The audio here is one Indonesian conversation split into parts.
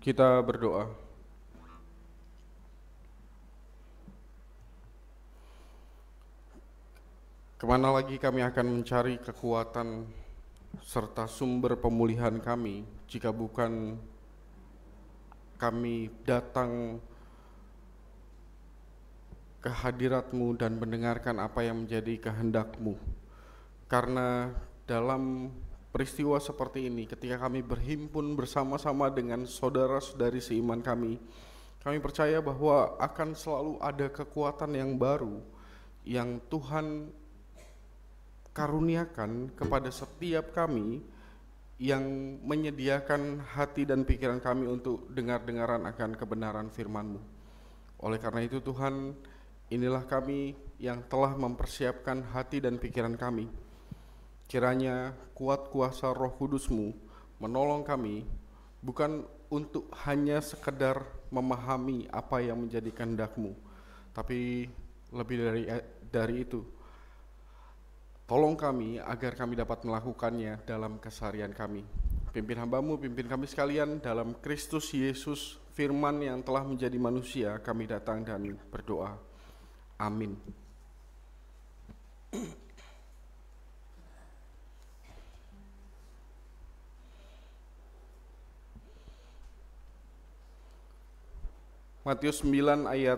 Kita berdoa. Kemana lagi kami akan mencari kekuatan serta sumber pemulihan kami jika bukan kami datang ke hadirat-Mu dan mendengarkan apa yang menjadi kehendak-Mu. Karena dalam peristiwa seperti ini, ketika kami berhimpun bersama-sama dengan saudara-saudari seiman kami percaya bahwa akan selalu ada kekuatan yang baru yang Tuhan karuniakan kepada setiap kami yang menyediakan hati dan pikiran kami untuk dengar-dengaran akan kebenaran firman-Mu. Oleh karena itu Tuhan, inilah kami yang telah mempersiapkan hati dan pikiran kami. Kiranya kuat kuasa Roh Kudus-Mu menolong kami, bukan untuk hanya sekedar memahami apa yang menjadi kehendak-Mu, tapi lebih dari itu, tolong kami agar kami dapat melakukannya dalam keseharian kami. Pimpin hamba-Mu, pimpin kami sekalian dalam Kristus Yesus, firman yang telah menjadi manusia, kami datang dan berdoa. Amin. Matius 9 ayat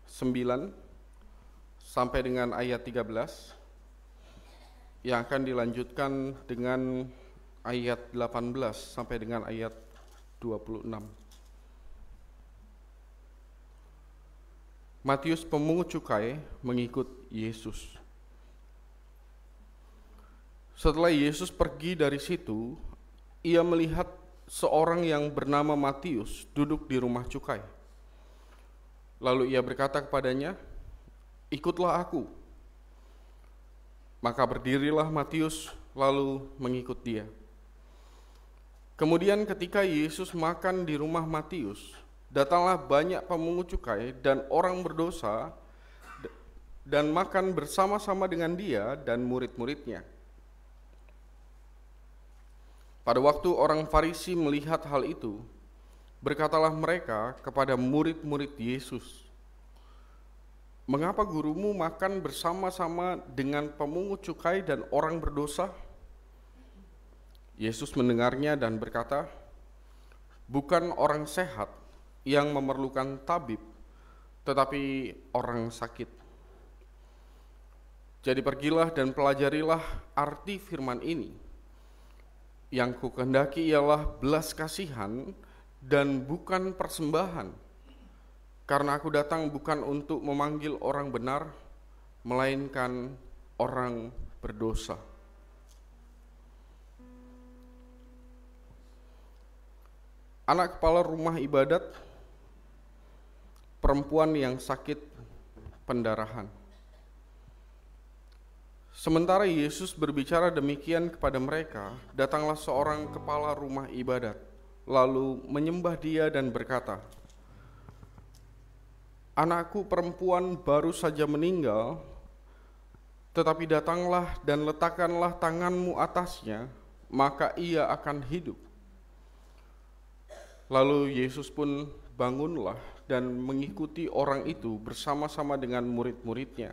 9 sampai dengan ayat 13 yang akan dilanjutkan dengan ayat 18 sampai dengan ayat 26. Matius pemungut cukai mengikut Yesus. Setelah Yesus pergi dari situ, ia melihat seorang yang bernama Matius duduk di rumah cukai. Lalu ia berkata kepadanya, "Ikutlah aku." Maka berdirilah Matius lalu mengikut dia. Kemudian ketika Yesus makan di rumah Matius, datanglah banyak pemungut cukai dan orang berdosa dan makan bersama-sama dengan dia dan murid-muridnya. Pada waktu orang Farisi melihat hal itu, berkatalah mereka kepada murid-murid Yesus, "Mengapa gurumu makan bersama-sama dengan pemungut cukai dan orang berdosa?" Yesus mendengarnya dan berkata, "Bukan orang sehat yang memerlukan tabib, tetapi orang sakit. Jadi pergilah dan pelajarilah arti firman ini. Yang kukehendaki ialah belas kasihan dan bukan persembahan. Karena aku datang bukan untuk memanggil orang benar, melainkan orang berdosa." Anak kepala rumah ibadat, perempuan yang sakit pendarahan. Sementara Yesus berbicara demikian kepada mereka, datanglah seorang kepala rumah ibadat, lalu menyembah dia dan berkata, "Anakku perempuan baru saja meninggal, tetapi datanglah dan letakkanlah tanganmu atasnya, maka ia akan hidup." Lalu Yesus pun bangunlah dan mengikuti orang itu bersama-sama dengan murid-muridnya.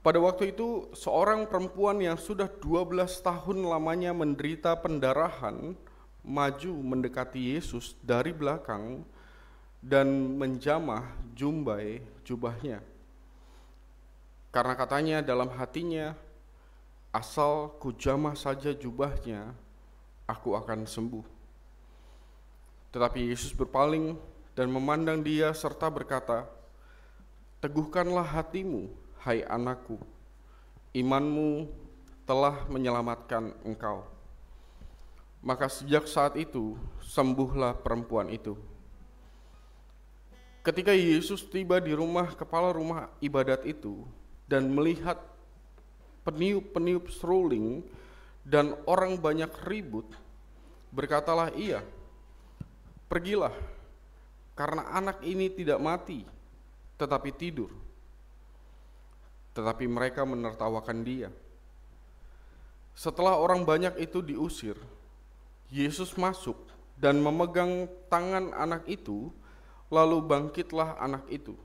Pada waktu itu, seorang perempuan yang sudah 12 tahun lamanya menderita pendarahan maju mendekati Yesus dari belakang dan menjamah jubahnya. Karena katanya dalam hatinya, "Asal kujamah saja jubahnya, aku akan sembuh." Tetapi Yesus berpaling dan memandang dia serta berkata, "Teguhkanlah hatimu, hai anakku, imanmu telah menyelamatkan engkau." Maka sejak saat itu sembuhlah perempuan itu. Ketika Yesus tiba di rumah kepala rumah ibadat itu dan melihat peniup-peniup seruling dan orang banyak ribut, berkatalah ia, "Pergilah, karena anak ini tidak mati, tetapi tidur." Tetapi mereka menertawakan dia. Setelah orang banyak itu diusir, Yesus masuk dan memegang tangan anak itu, lalu bangkitlah anak itu.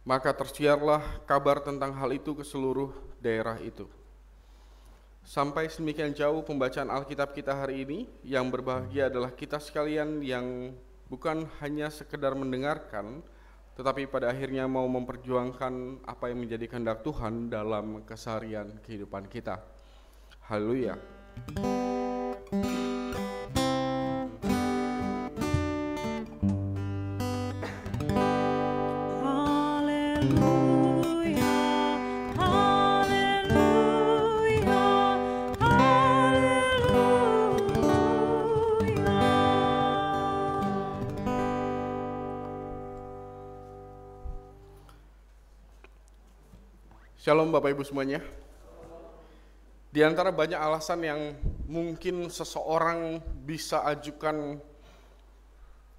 Maka tersiarlah kabar tentang hal itu ke seluruh daerah itu. Sampai sedemikian jauh pembacaan Alkitab kita hari ini. Yang berbahagia adalah kita sekalian yang bukan hanya sekedar mendengarkan, tetapi pada akhirnya mau memperjuangkan apa yang menjadi kehendak Tuhan dalam keseharian kehidupan kita. Haleluya. Shalom Bapak Ibu semuanya. Di antara banyak alasan yang mungkin seseorang bisa ajukan,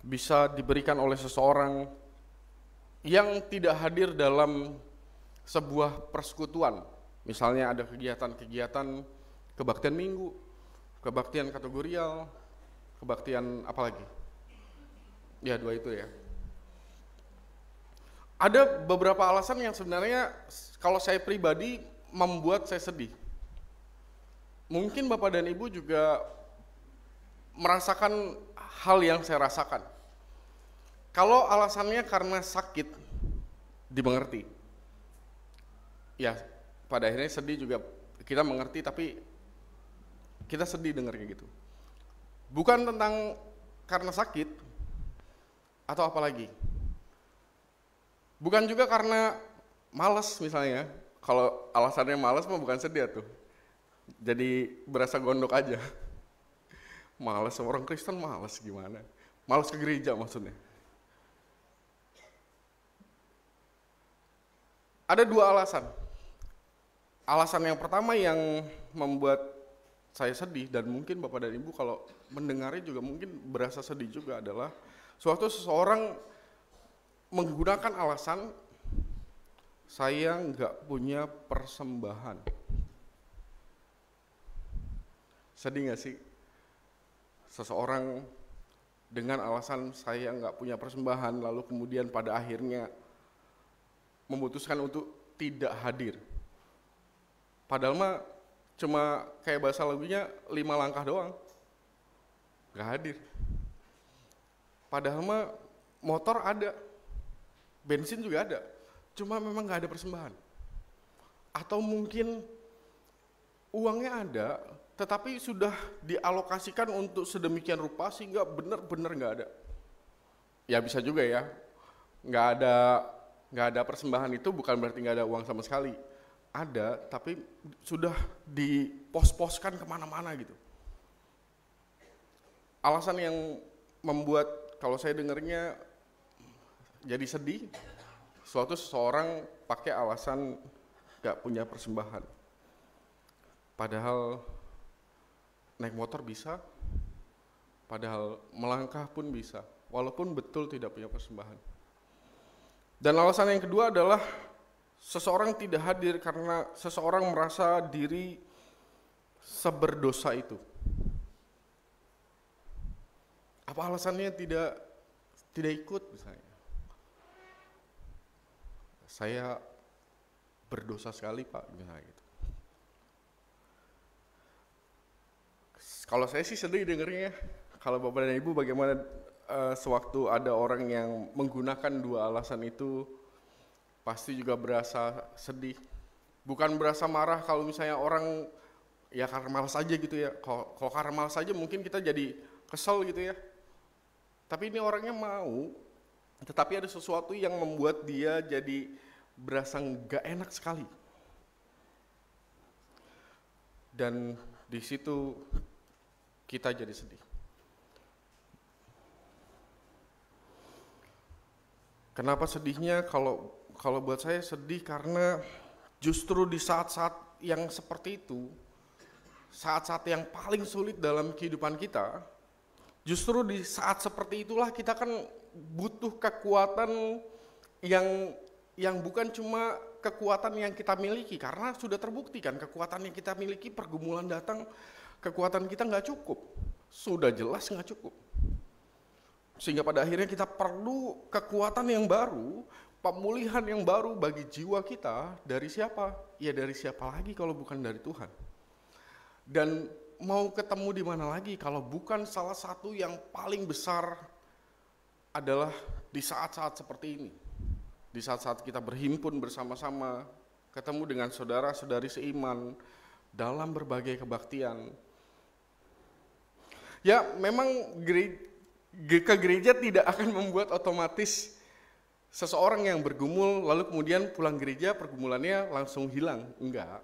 bisa diberikan oleh seseorang yang tidak hadir dalam sebuah persekutuan. Misalnya ada kegiatan-kegiatan kebaktian minggu, kebaktian kategorial, kebaktian apa lagi? Ya, dua itu ya. Ada beberapa alasan yang sebenarnya kalau saya pribadi membuat saya sedih. Mungkin Bapak dan Ibu juga merasakan hal yang saya rasakan. Kalau alasannya karena sakit, dimengerti. Ya, pada akhirnya sedih juga kita mengerti, tapi kita sedih dengarnya gitu. Bukan tentang karena sakit atau apa lagi. Bukan juga karena malas misalnya. Kalau alasannya malas mah bukan sedih tuh. Jadi berasa gondok aja. Malas, orang Kristen malas gimana? Malas ke gereja maksudnya. Ada dua alasan. Alasan yang pertama yang membuat saya sedih, dan mungkin Bapak dan Ibu kalau mendengarnya juga mungkin berasa sedih juga, adalah suatu seseorang menggunakan alasan saya nggak punya persembahan. Sedih nggak sih? Seseorang dengan alasan saya nggak punya persembahan, lalu kemudian pada akhirnya memutuskan untuk tidak hadir. Padahal mah cuma kayak bahasa lagunya 5 langkah doang, nggak hadir. Padahal mah motor ada, bensin juga ada, cuma memang nggak ada persembahan. Atau mungkin uangnya ada, tetapi sudah dialokasikan untuk sedemikian rupa sehingga benar-benar nggak ada. Ya bisa juga ya, nggak ada persembahan itu bukan berarti nggak ada uang sama sekali. Ada, tapi sudah dipos-poskan kemana-mana gitu. Alasan yang membuat kalau saya dengarnya jadi sedih, suatu seseorang pakai alasan gak punya persembahan. Padahal naik motor bisa, padahal melangkah pun bisa, walaupun betul tidak punya persembahan. Dan alasan yang kedua adalah seseorang tidak hadir karena seseorang merasa diri seberdosa itu. Apa alasannya tidak ikut misalnya? Saya berdosa sekali Pak, misalnya gitu. Kalau saya sih sedih dengernya. Kalau Bapak dan Ibu bagaimana sewaktu ada orang yang menggunakan dua alasan itu, pasti juga berasa sedih. Bukan berasa marah kalau misalnya orang ya karena malas aja gitu ya. Kalau karena malas aja mungkin kita jadi kesel gitu ya. Tapi ini orangnya mau, tetapi ada sesuatu yang membuat dia jadi berasa nggak enak sekali. Dan di situ kita jadi sedih. Kenapa sedihnya? Kalau buat saya sedih karena justru di saat-saat yang seperti itu, saat-saat yang paling sulit dalam kehidupan kita, justru di saat seperti itulah kita kan butuh kekuatan yang bukan cuma kekuatan yang kita miliki, karena sudah terbukti kan kekuatan yang kita miliki, pergumulan datang, kekuatan kita nggak cukup. sudah jelas nggak cukup. Sehingga pada akhirnya kita perlu kekuatan yang baru, pemulihan yang baru bagi jiwa kita. Dari siapa? Ya dari siapa lagi kalau bukan dari Tuhan. Dan mau ketemu di mana lagi kalau bukan salah satu yang paling besar adalah di saat-saat seperti ini. Di saat-saat kita berhimpun bersama-sama, ketemu dengan saudara-saudari seiman dalam berbagai kebaktian. Ya memang ke gereja tidak akan membuat otomatis seseorang yang bergumul lalu kemudian pulang gereja pergumulannya langsung hilang. Enggak.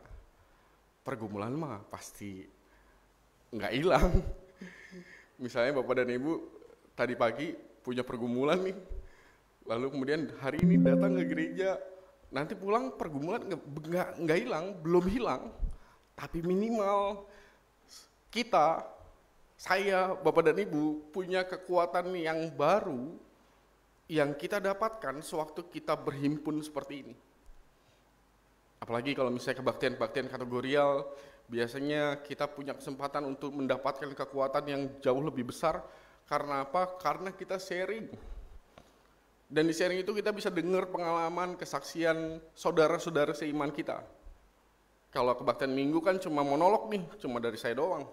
Pergumulan mah pasti enggak hilang. Misalnya Bapak dan Ibu tadi pagi punya pergumulan nih, lalu kemudian hari ini datang ke gereja, nanti pulang pergumulan enggak hilang, belum hilang, tapi minimal kita, saya, Bapak dan Ibu punya kekuatan yang baru yang kita dapatkan sewaktu kita berhimpun seperti ini. Apalagi kalau misalnya kebaktian-kebaktian kategorial, biasanya kita punya kesempatan untuk mendapatkan kekuatan yang jauh lebih besar. Karena apa? Karena kita sharing. Dan di sharing itu kita bisa dengar pengalaman, kesaksian saudara-saudara seiman kita. Kalau kebaktian minggu kan cuma monolog nih, cuma dari saya doang.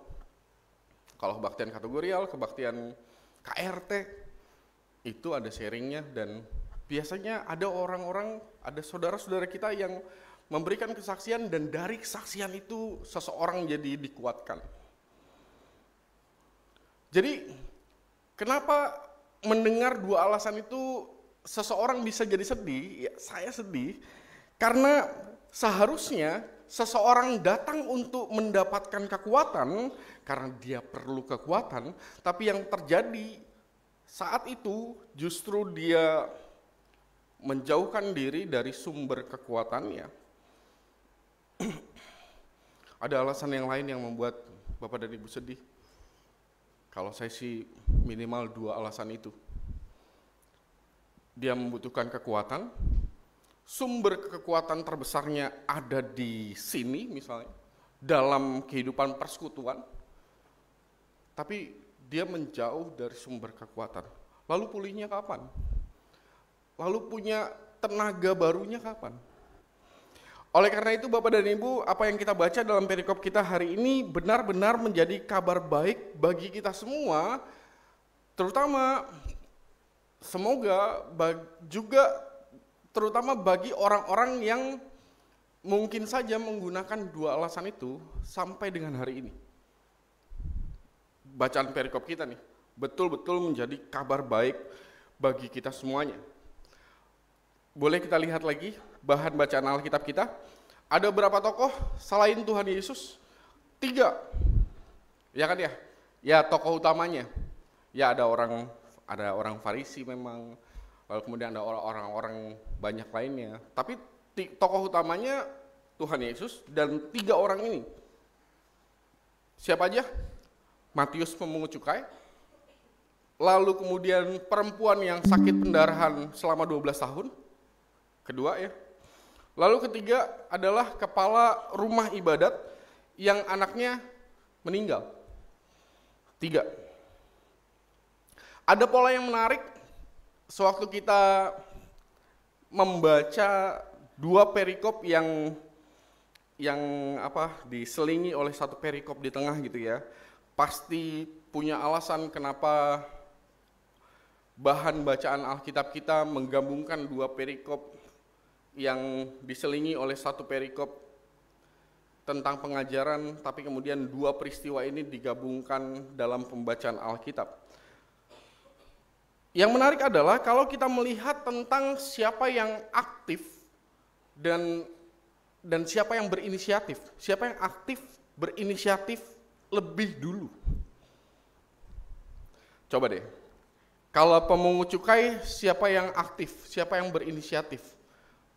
Kalau kebaktian kategorial, kebaktian KRT, itu ada sharingnya. Dan biasanya ada orang-orang, ada saudara-saudara kita yang memberikan kesaksian, dan dari kesaksian itu seseorang jadi dikuatkan. Jadi kenapa mendengar dua alasan itu seseorang bisa jadi sedih? Ya, saya sedih karena seharusnya seseorang datang untuk mendapatkan kekuatan karena dia perlu kekuatan, tapi yang terjadi saat itu justru dia menjauhkan diri dari sumber kekuatannya. Ada alasan yang lain yang membuat Bapak dan Ibu sedih. Kalau saya sih minimal dua alasan itu. Dia membutuhkan kekuatan, sumber kekuatan terbesarnya ada di sini misalnya, dalam kehidupan persekutuan, tapi dia menjauh dari sumber kekuatan. Lalu pulihnya kapan? Lalu punya tenaga barunya kapan? Oleh karena itu Bapak dan Ibu, apa yang kita baca dalam perikop kita hari ini benar-benar menjadi kabar baik bagi kita semua, terutama semoga juga terutama bagi orang-orang yang mungkin saja menggunakan dua alasan itu sampai dengan hari ini. Bacaan perikop kita nih betul-betul menjadi kabar baik bagi kita semuanya. Boleh kita lihat lagi bahan bacaan Alkitab kita. Ada berapa tokoh selain Tuhan Yesus? 3. Ya kan ya? Ya tokoh utamanya. Ya ada orang Farisi memang, lalu kemudian ada orang-orang banyak lainnya. Tapi tokoh utamanya Tuhan Yesus dan 3 orang ini. Siapa aja? Matius pemungut cukai. Lalu kemudian perempuan yang sakit pendarahan selama 12 tahun. Kedua ya. Lalu ketiga adalah kepala rumah ibadat yang anaknya meninggal. 3. Ada pola yang menarik sewaktu kita membaca 2 perikop yang diselingi oleh 1 perikop di tengah gitu ya. Pasti punya alasan kenapa bahan bacaan Alkitab kita menggabungkan 2 perikop yang diselingi oleh 1 perikop tentang pengajaran, tapi kemudian 2 peristiwa ini digabungkan dalam pembacaan Alkitab. Yang menarik adalah kalau kita melihat tentang siapa yang aktif dan siapa yang berinisiatif. Siapa yang aktif berinisiatif lebih dulu. Coba deh, kalau pemungut cukai siapa yang aktif, siapa yang berinisiatif?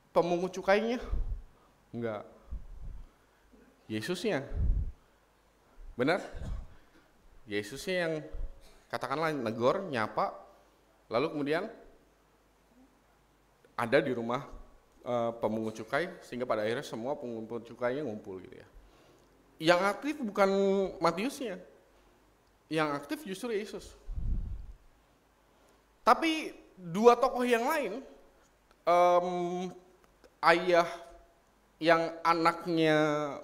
Pemungut cukainya? Enggak. Yesusnya. Benar? Yesusnya yang katakanlah negor, nyapa, lalu kemudian ada di rumah pemungut cukai, sehingga pada akhirnya semua pemungut cukainya ngumpul gitu ya. Yang aktif bukan Matiusnya, Yang aktif justru Yesus. Tapi dua tokoh yang lain, ayah yang anaknya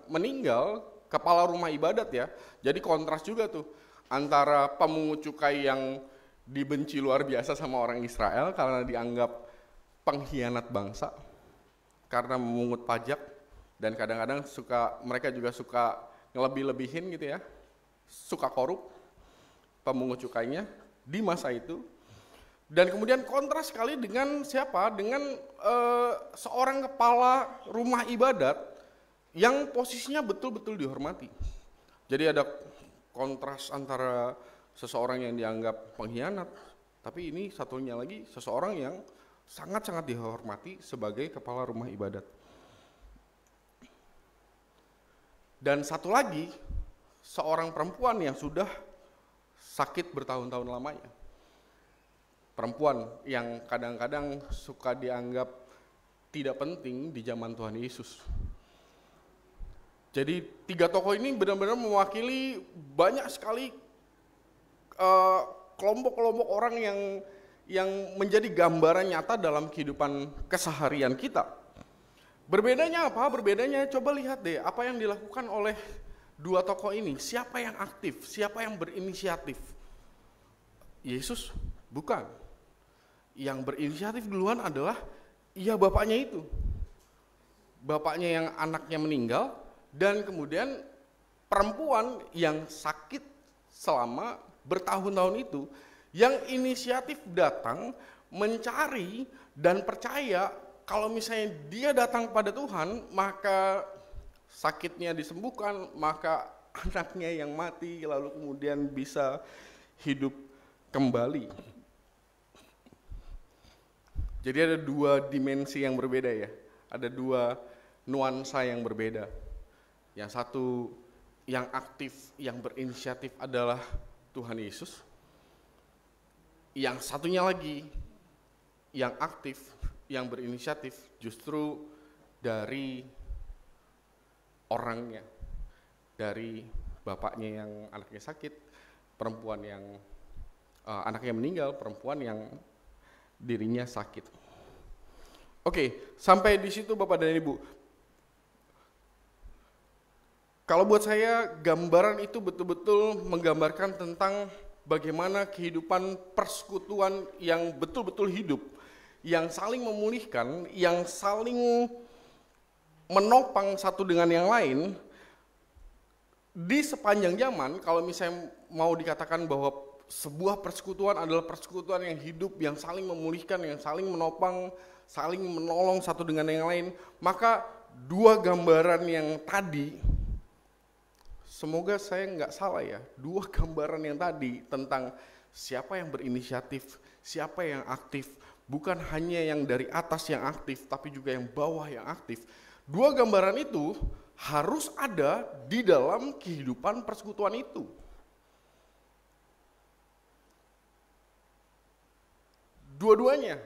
meninggal, kepala rumah ibadat ya. Jadi kontras juga tuh antara pemungut cukai yang dibenci luar biasa sama orang Israel karena dianggap pengkhianat bangsa karena memungut pajak, dan kadang-kadang mereka juga suka ngelebih-lebihin gitu ya, suka korup pemungut cukainya di masa itu. Dan kemudian kontras sekali dengan siapa? Dengan seorang kepala rumah ibadat yang posisinya betul-betul dihormati. Jadi ada kontras antara seseorang yang dianggap pengkhianat, tapi ini satunya lagi seseorang yang sangat-sangat dihormati sebagai kepala rumah ibadat. Dan satu lagi, seorang perempuan yang sudah sakit bertahun-tahun lamanya. Perempuan yang kadang-kadang suka dianggap tidak penting di zaman Tuhan Yesus. Jadi tiga tokoh ini benar-benar mewakili banyak sekali kelompok-kelompok orang yang menjadi gambaran nyata dalam kehidupan keseharian kita. Berbedanya apa? Berbedanya coba lihat deh apa yang dilakukan oleh dua tokoh ini. Siapa yang aktif? Siapa yang berinisiatif? Yesus? Bukan. Yang berinisiatif duluan adalah bapaknya itu. Bapaknya yang anaknya meninggal, dan kemudian perempuan yang sakit selama bertahun-tahun itu, yang inisiatif datang mencari dan percaya kalau misalnya dia datang pada Tuhan, maka sakitnya disembuhkan, maka anaknya yang mati lalu kemudian bisa hidup kembali. Jadi ada dua dimensi yang berbeda ya, ada dua nuansa yang berbeda. Yang satu yang aktif, yang berinisiatif adalah Tuhan Yesus. Yang satunya lagi, yang aktif, yang berinisiatif justru dari orangnya, dari bapaknya yang anaknya sakit, perempuan yang anaknya meninggal, perempuan yang dirinya sakit. Oke, sampai di situ Bapak dan Ibu. Kalau buat saya gambaran itu betul-betul menggambarkan tentang bagaimana kehidupan persekutuan yang betul-betul hidup, yang saling memulihkan, yang saling menopang satu dengan yang lain di sepanjang zaman. Kalau misalnya mau dikatakan bahwa sebuah persekutuan adalah persekutuan yang hidup, yang saling memulihkan, yang saling menopang, saling menolong satu dengan yang lain, maka dua gambaran yang tadi, semoga saya nggak salah ya, dua gambaran yang tadi tentang siapa yang berinisiatif, siapa yang aktif, bukan hanya yang dari atas yang aktif, tapi juga yang bawah yang aktif. Dua gambaran itu harus ada di dalam kehidupan persekutuan itu. Dua-duanya.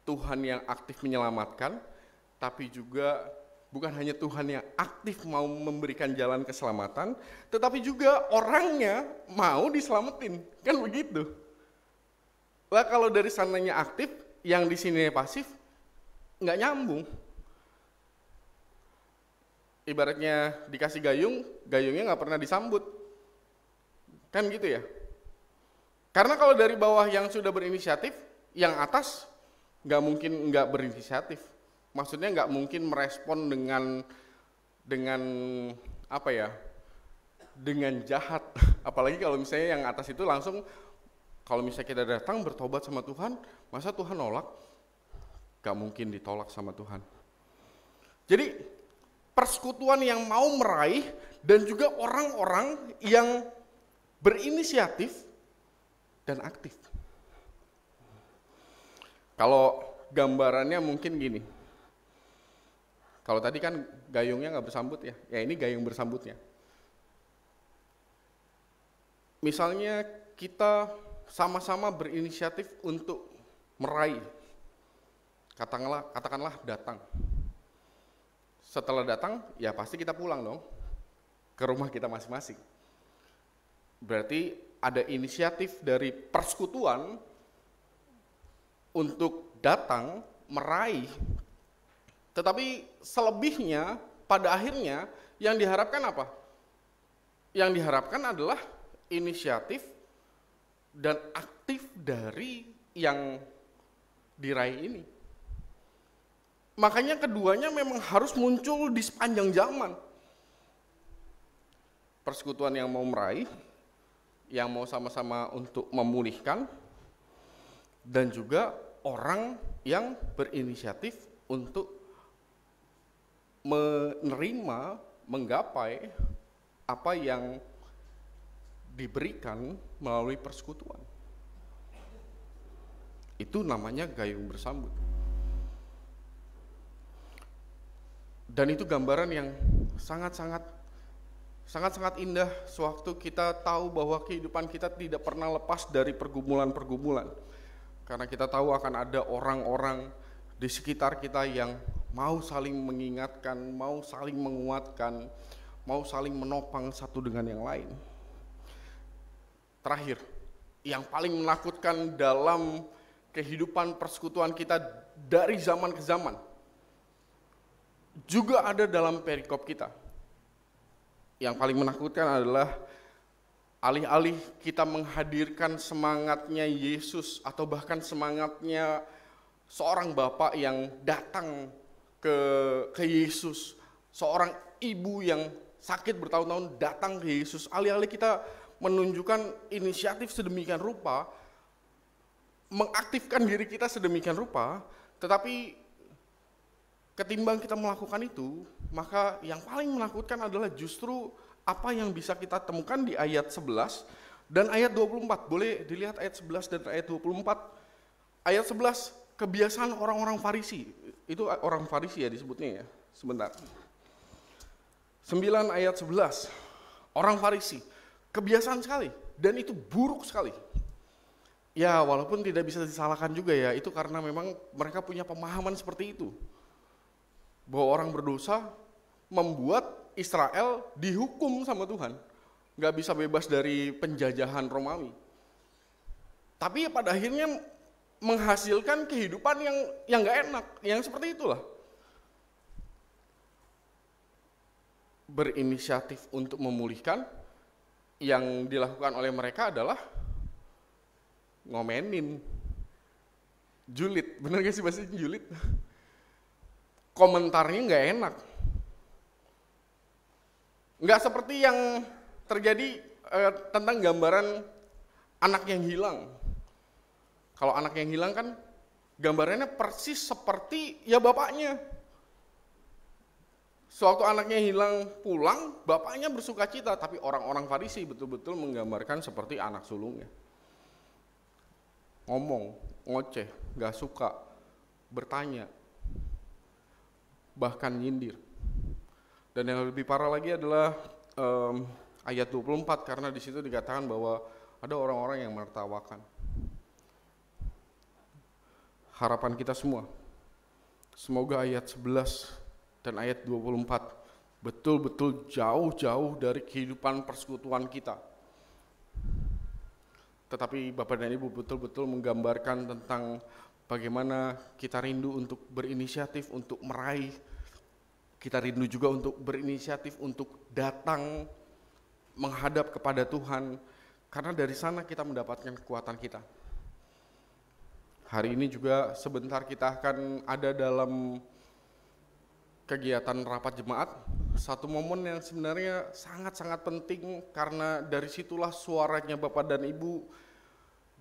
Tuhan yang aktif menyelamatkan, tapi juga bukan hanya Tuhan yang aktif mau memberikan jalan keselamatan, tetapi juga orangnya mau diselamatin. Kan begitu. Lah kalau dari sananya aktif, yang di sini pasif, nggak nyambung. Ibaratnya dikasih gayung, gayungnya nggak pernah disambut. Kan gitu ya. Karena kalau dari bawah yang sudah berinisiatif, yang atas nggak mungkin nggak berinisiatif. Maksudnya nggak mungkin merespon dengan apa ya? Dengan jahat. Apalagi kalau misalnya yang atas itu langsung, kalau misalnya kita datang bertobat sama Tuhan, masa Tuhan nolak? Nggak mungkin ditolak sama Tuhan. Jadi persekutuan yang mau meraih dan juga orang-orang yang berinisiatif dan aktif. Kalau gambarannya mungkin gini. Kalau tadi kan gayungnya nggak bersambut ya, ya ini gayung bersambutnya. Misalnya kita sama-sama berinisiatif untuk meraih, katakanlah datang. Setelah datang, ya pasti kita pulang dong ke rumah kita masing-masing. Berarti ada inisiatif dari persekutuan untuk datang, meraih. Tetapi selebihnya, pada akhirnya yang diharapkan apa? Yang diharapkan adalah inisiatif dan aktif dari yang diraih ini. Makanya keduanya memang harus muncul di sepanjang zaman. Persekutuan yang mau meraih, yang mau sama-sama untuk memulihkan, dan juga orang yang berinisiatif untuk menerima, menggapai apa yang diberikan melalui persekutuan. Itu namanya gayung bersambut. Dan itu gambaran yang sangat-sangat indah sewaktu kita tahu bahwa kehidupan kita tidak pernah lepas dari pergumulan-pergumulan. Karena kita tahu akan ada orang-orang di sekitar kita yang mau saling mengingatkan, mau saling menguatkan, mau saling menopang satu dengan yang lain. Terakhir, yang paling menakutkan dalam kehidupan persekutuan kita dari zaman ke zaman, juga ada dalam perikop kita. Yang paling menakutkan adalah alih-alih kita menghadirkan semangatnya Yesus atau bahkan semangatnya seorang bapak yang datang ke Yesus, seorang ibu yang sakit bertahun-tahun datang ke Yesus, alih-alih kita menunjukkan inisiatif sedemikian rupa, mengaktifkan diri kita sedemikian rupa, tetapi ketimbang kita melakukan itu, maka yang paling menakutkan adalah justru apa yang bisa kita temukan di ayat 11 dan ayat 24. Boleh dilihat ayat 11 dan ayat 24. Ayat 11, kebiasaan orang-orang Farisi. Itu orang Farisi ya disebutnya ya. Sebentar. 9 ayat 11. Orang Farisi. Kebiasaan sekali. Dan itu buruk sekali. Ya walaupun tidak bisa disalahkan juga ya. Itu karena memang mereka punya pemahaman seperti itu. Bahwa orang berdosa membuat Israel dihukum sama Tuhan. Gak bisa bebas dari penjajahan Romawi. Tapi ya pada akhirnya menghasilkan kehidupan yang gak enak. Yang seperti itulah. Berinisiatif untuk memulihkan, yang dilakukan oleh mereka adalah ngomenin. Julid, bener gak sih bahasa julid? Komentarnya nggak enak, nggak seperti yang terjadi tentang gambaran anak yang hilang. Kalau anak yang hilang kan gambarannya persis seperti ya bapaknya. Sewaktu anaknya hilang pulang, bapaknya bersukacita, tapi orang-orang Farisi betul-betul menggambarkan seperti anak sulungnya. Ngomong, ngoceh, nggak suka, bertanya, bahkan nyindir. Dan yang lebih parah lagi adalah ayat 24, karena di situ dikatakan bahwa ada orang-orang yang menertawakan. Harapan kita semua, semoga ayat 11 dan ayat 24 betul-betul jauh-jauh dari kehidupan persekutuan kita. Tetapi Bapak dan Ibu betul-betul menggambarkan tentang bagaimana kita rindu untuk berinisiatif, untuk meraih. Kita rindu juga untuk berinisiatif, untuk datang menghadap kepada Tuhan. Karena dari sana kita mendapatkan kekuatan kita. Hari ini juga sebentar kita akan ada dalam kegiatan rapat jemaat. Satu momen yang sebenarnya sangat-sangat penting, karena dari situlah suaranya Bapak dan Ibu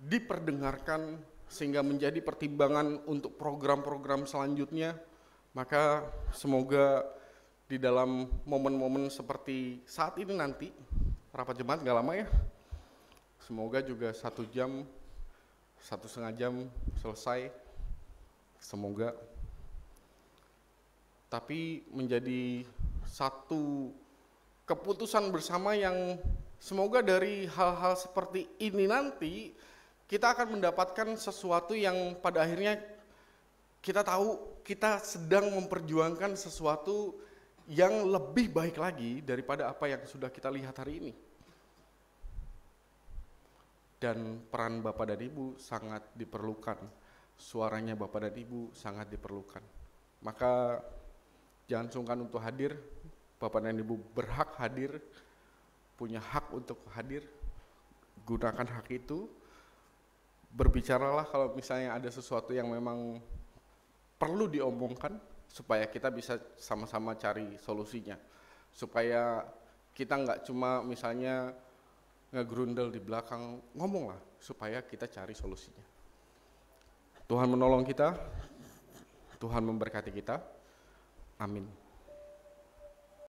diperdengarkan sehingga menjadi pertimbangan untuk program-program selanjutnya. Maka semoga di dalam momen-momen seperti saat ini nanti, rapat jemaat gak lama ya, semoga juga 1 jam, 1,5 jam selesai, semoga. Tapi menjadi satu keputusan bersama yang semoga dari hal-hal seperti ini nanti kita akan mendapatkan sesuatu yang pada akhirnya kita tahu kita sedang memperjuangkan sesuatu yang lebih baik lagi daripada apa yang sudah kita lihat hari ini. Dan peran Bapak dan Ibu sangat diperlukan, suaranya Bapak dan Ibu sangat diperlukan. Maka jangan sungkan untuk hadir, Bapak dan Ibu berhak hadir, punya hak untuk hadir, gunakan hak itu. Berbicaralah kalau misalnya ada sesuatu yang memang perlu diomongkan, supaya kita bisa sama-sama cari solusinya. Supaya kita nggak cuma misalnya ngegrundel di belakang, ngomonglah supaya kita cari solusinya. Tuhan menolong kita, Tuhan memberkati kita, amin.